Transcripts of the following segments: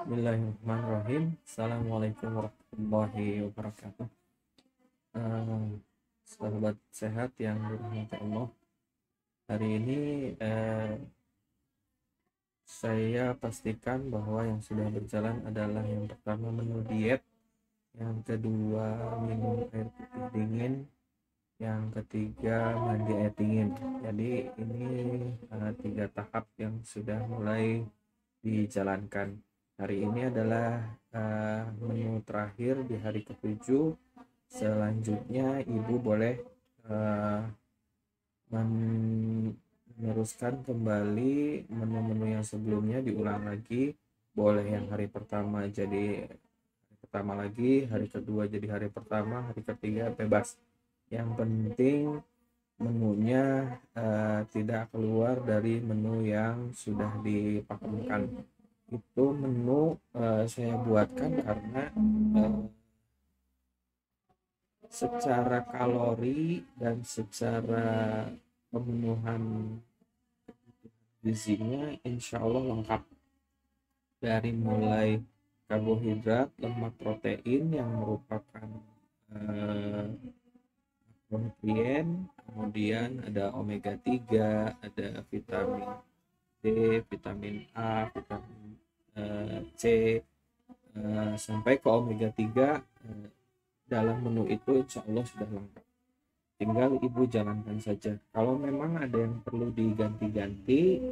Bismillahirrahmanirrahim. Assalamualaikum warahmatullahi wabarakatuh. Eh, Sahabat sehat yang dirahmati Allah. Hari ini saya pastikan bahwa yang sudah berjalan adalah yang pertama menu diet, yang kedua minum air putih dingin, yang ketiga mandi air dingin. Jadi ini tiga tahap yang sudah mulai dijalankan. Hari ini adalah menu terakhir di hari ketujuh. Selanjutnya ibu boleh uh, meneruskan kembali menu-menu yang sebelumnya, diulang lagi. Boleh yang hari pertama jadi hari pertama lagi, hari kedua jadi hari pertama, hari ketiga bebas. Yang penting menunya tidak keluar dari menu yang sudah dipakemkan. Itu menu saya buatkan karena secara kalori dan secara pemenuhan gizinya insya Allah lengkap, dari mulai karbohidrat, lemak, protein yang merupakan nutrien, kemudian ada omega 3, ada vitamin D, vitamin A, vitamin C, sampai ke omega 3 dalam menu itu insya Allah sudah lengkap. Tinggal ibu jalankan saja. Kalau memang ada yang perlu diganti-ganti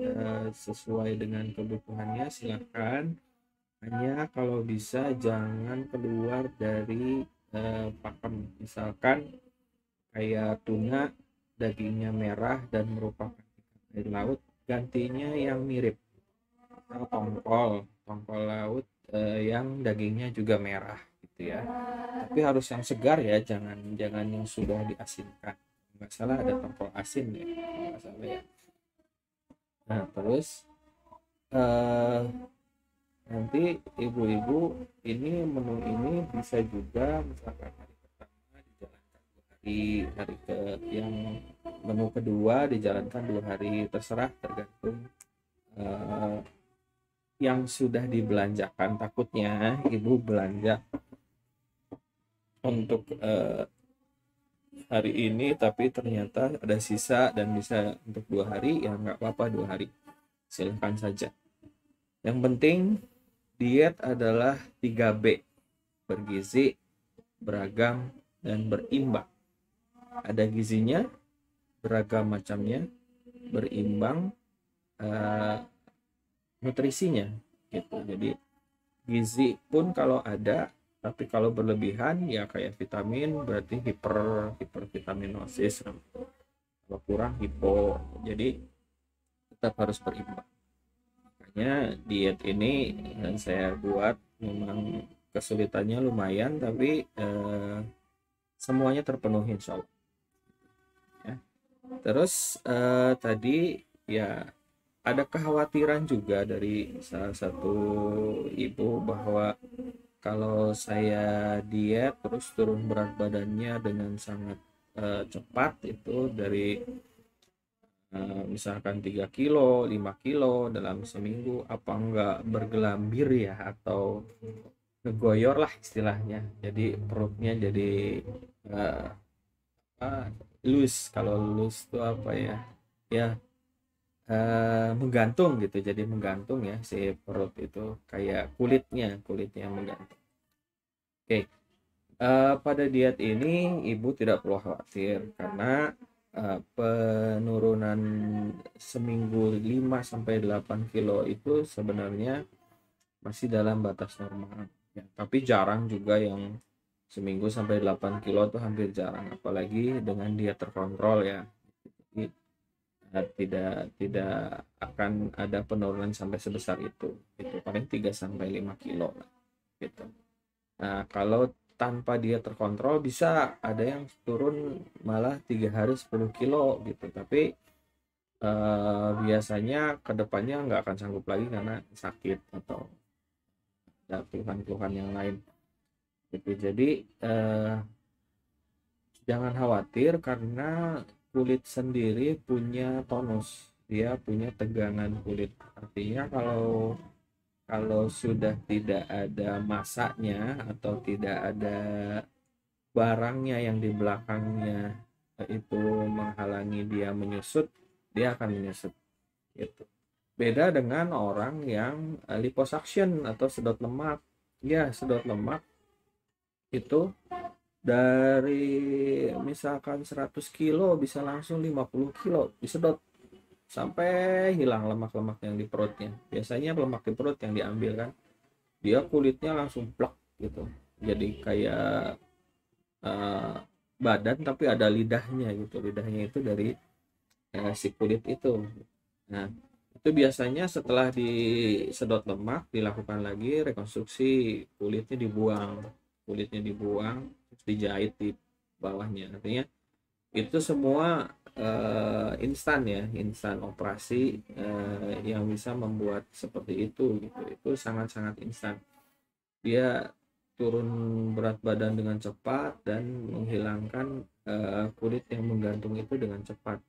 sesuai dengan kebutuhannya, silakan. Hanya kalau bisa jangan keluar dari pakem. Misalkan kayak tuna, dagingnya merah dan merupakan ikan air laut, gantinya yang mirip. Atau tongkol laut yang dagingnya juga merah gitu ya. Tapi harus yang segar ya, jangan jangan yang sudah diasinkan. Nggak salah ada tongkol asin ya, nggak salah ya. Nah terus eh, nanti ibu-ibu ini menu ini bisa juga misalkan hari pertama dijalankan 2 hari, hari ke yang menu kedua dijalankan 2 hari, terserah, tergantung eh, yang sudah dibelanjakan. Takutnya ibu belanja untuk hari ini tapi ternyata ada sisa dan bisa untuk 2 hari, ya nggak apa-apa, 2 hari silahkan saja. Yang penting diet adalah 3B: bergizi, beragam, dan berimbang. Ada gizinya, beragam macamnya, berimbang nutrisinya gitu. Jadi gizi pun kalau ada, tapi kalau berlebihan ya kayak vitamin berarti hipervitaminosis, kalau kurang hipo. Jadi tetap harus berimbang. Makanya diet ini dan saya buat memang kesulitannya lumayan, tapi semuanya terpenuhi insya Allah ya. Terus tadi ya ada kekhawatiran juga dari salah satu ibu bahwa kalau saya diet terus turun berat badannya dengan sangat cepat, itu dari misalkan 3 kilo, 5 kilo dalam seminggu, apa enggak bergelambir ya, atau ngegoyor lah istilahnya. Jadi perutnya jadi uh, loose. Kalau loose itu apa ya? Ya menggantung gitu, jadi menggantung ya si perut itu, kayak kulitnya menggantung. Oke, pada diet ini ibu tidak perlu khawatir karena penurunan seminggu 5 sampai 8 kilo itu sebenarnya masih dalam batas normal ya, tapi jarang juga yang seminggu sampai 8 kilo, itu hampir jarang, apalagi dengan diet terkontrol ya. Jadi tidak akan ada penurunan sampai sebesar itu paling 3 sampai 5 kilo lah gitu. Nah kalau tanpa dia terkontrol bisa ada yang turun malah 3 hari 10 kilo gitu, tapi biasanya kedepannya nggak akan sanggup lagi karena sakit atau ada keluhan-keluhan yang lain gitu. Jadi jangan khawatir karena kulit sendiri punya tonus, dia punya tegangan kulit. Artinya kalau Kalau sudah tidak ada masanya atau tidak ada barangnya yang di belakangnya itu menghalangi dia menyusut, dia akan menyusut gitu. Beda dengan orang yang liposuction atau sedot lemak. Ya, sedot lemak itu dari misalkan 100 kilo bisa langsung 50 kilo disedot sampai hilang lemak-lemak yang di perutnya. Biasanya lemak di perut yang diambil kan, dia kulitnya langsung plak gitu, jadi kayak eh, badan tapi ada lidahnya gitu, lidahnya itu dari si kulit itu. Nah, itu biasanya setelah disedot lemak dilakukan lagi rekonstruksi, kulitnya dibuang, terus dijahit di bawahnya. Artinya itu semua instan ya, instan operasi yang bisa membuat seperti itu gitu. Itu sangat-sangat instan. Dia turun berat badan dengan cepat dan menghilangkan kulit yang menggantung itu dengan cepat.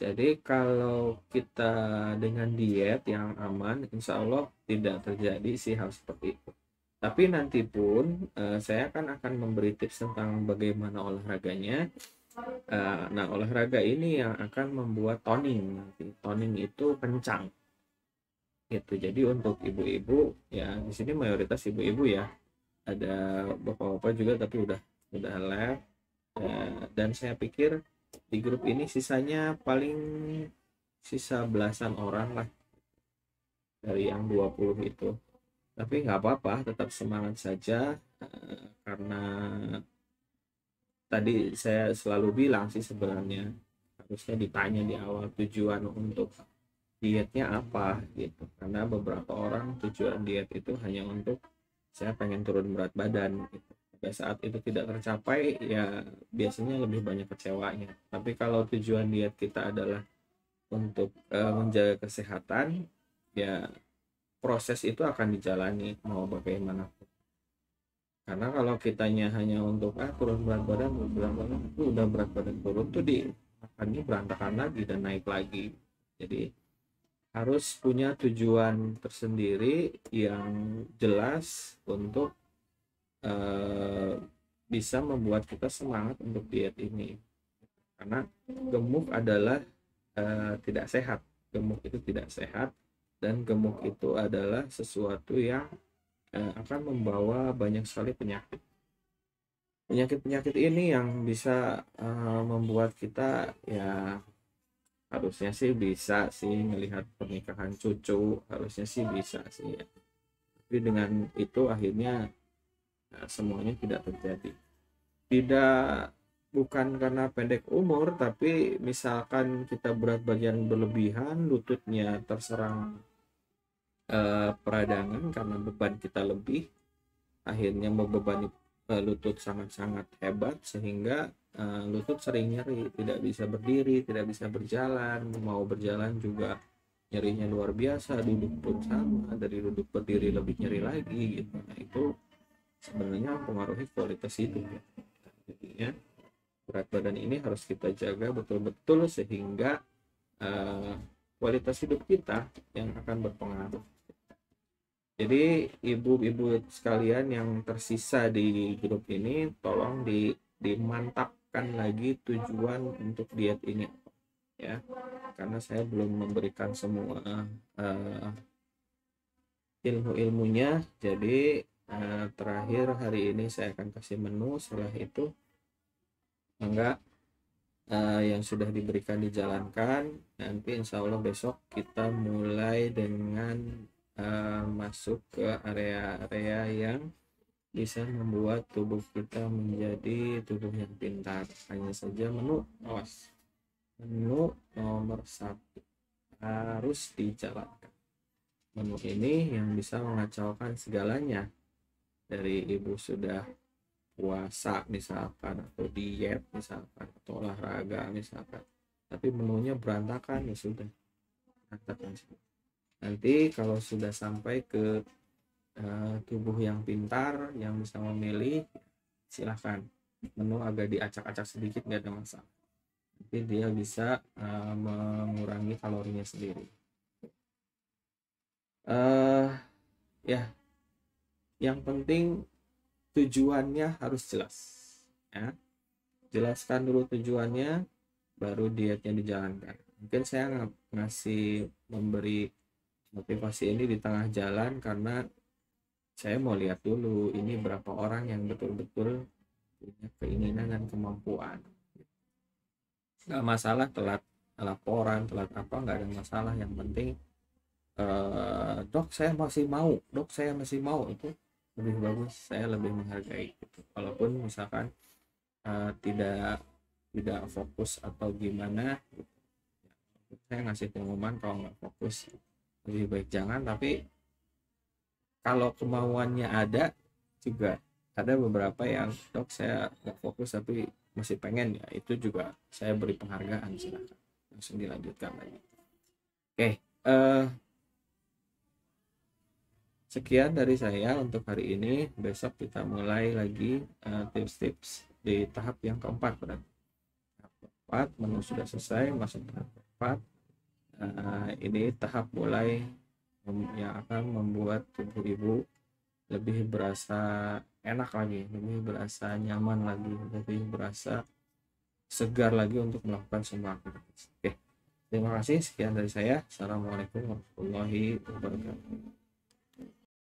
Jadi kalau kita dengan diet yang aman, insya Allah tidak terjadi sih hal seperti itu. Tapi nanti pun saya akan memberi tips tentang bagaimana olahraganya. Nah, olahraga ini yang akan membuat toning nanti. Toning itu kencang. Gitu. Jadi untuk ibu-ibu ya di sini mayoritas ibu-ibu ya. Ada bapak-bapak juga tapi udah lab. Dan saya pikir di grup ini sisanya paling sisa belasan orang lah dari yang 20 itu. Tapi nggak apa-apa, tetap semangat saja karena tadi saya selalu bilang sih sebenarnya harusnya ditanya di awal tujuan untuk dietnya apa gitu. Karena beberapa orang tujuan diet itu hanya untuk saya pengen turun berat badan gitu. Pada saat itu tidak tercapai ya biasanya lebih banyak kecewanya. Tapi kalau tujuan diet kita adalah untuk menjaga kesehatan, ya proses itu akan dijalani mau bagaimana. Karena kalau kitanya hanya untuk turun berat badan, itu udah berat badan turun tuh di makannya berantakan lagi dan naik lagi. Jadi harus punya tujuan tersendiri yang jelas untuk eh, bisa membuat kita semangat untuk diet ini. Karena gemuk adalah tidak sehat. Gemuk itu tidak sehat dan gemuk itu adalah sesuatu yang akan membawa banyak sekali penyakit. Penyakit-penyakit ini yang bisa membuat kita ya harusnya sih bisa sih melihat pernikahan cucu, harusnya sih bisa sih ya. Tapi dengan itu akhirnya semuanya tidak terjadi. Tidak, bukan karena pendek umur, tapi misalkan kita berat badan berlebihan, lututnya terserang peradangan karena beban kita lebih, akhirnya membebani lutut sangat-sangat hebat sehingga lutut sering nyeri, tidak bisa berdiri, tidak bisa berjalan, mau berjalan juga nyerinya luar biasa, duduk pun sama, dari duduk berdiri lebih nyeri lagi gitu. Nah itu sebenarnya mempengaruhi kualitas hidup ya. Jadinya berat badan ini harus kita jaga betul-betul sehingga uh, kualitas hidup kita yang akan berpengaruh. Jadi ibu-ibu sekalian yang tersisa di grup ini tolong dimantapkan lagi tujuan untuk diet ini ya. Karena saya belum memberikan semua ilmu-ilmunya. Jadi terakhir hari ini saya akan kasih menu, setelah itu enggak yang sudah diberikan dijalankan. Nanti insya Allah besok kita mulai dengan masuk ke area-area yang bisa membuat tubuh kita menjadi tubuh yang pintar. Hanya saja menu nomor 1 harus dijalankan. Menu ini yang bisa mengacaukan segalanya, dari ibu sudah puasa misalkan, atau diet misalkan, atau olahraga misalkan, tapi menunya berantakan, ya sudah berantakan. Nanti kalau sudah sampai ke tubuh yang pintar yang bisa memilih, silahkan menu agak diacak-acak sedikit, nggak ada masalah. Nanti dia bisa mengurangi kalorinya sendiri. ya yang penting tujuannya harus jelas ya. Jelaskan dulu tujuannya, baru dietnya dijalankan. Mungkin saya memberi motivasi ini di tengah jalan karena saya mau lihat dulu ini berapa orang yang betul-betul punya keinginan dan kemampuan. Nggak masalah telat laporan, telat apa, nggak ada masalah. Yang penting dok saya masih mau, dok saya masih mau, itu lebih bagus, saya lebih menghargai gitu. Walaupun misalkan tidak fokus atau gimana gitu. Saya ngasih pengumuman kalau nggak fokus lebih baik jangan. Tapi kalau kemauannya ada juga, ada beberapa yang dok saya nggak fokus tapi masih pengen, ya itu juga saya beri penghargaan, silakan langsung dilanjutkan lagi. Oke, sekian dari saya untuk hari ini. Besok kita mulai lagi tips-tips di tahap yang keempat. Berarti tahap keempat menu sudah selesai, masuk tahap keempat. Ini tahap mulai yang akan membuat tubuh ibu lebih berasa enak lagi, lebih berasa nyaman lagi, lebih berasa segar lagi untuk melakukan semua aktivitas. Oke, terima kasih. Sekian dari saya. Assalamualaikum warahmatullahi wabarakatuh.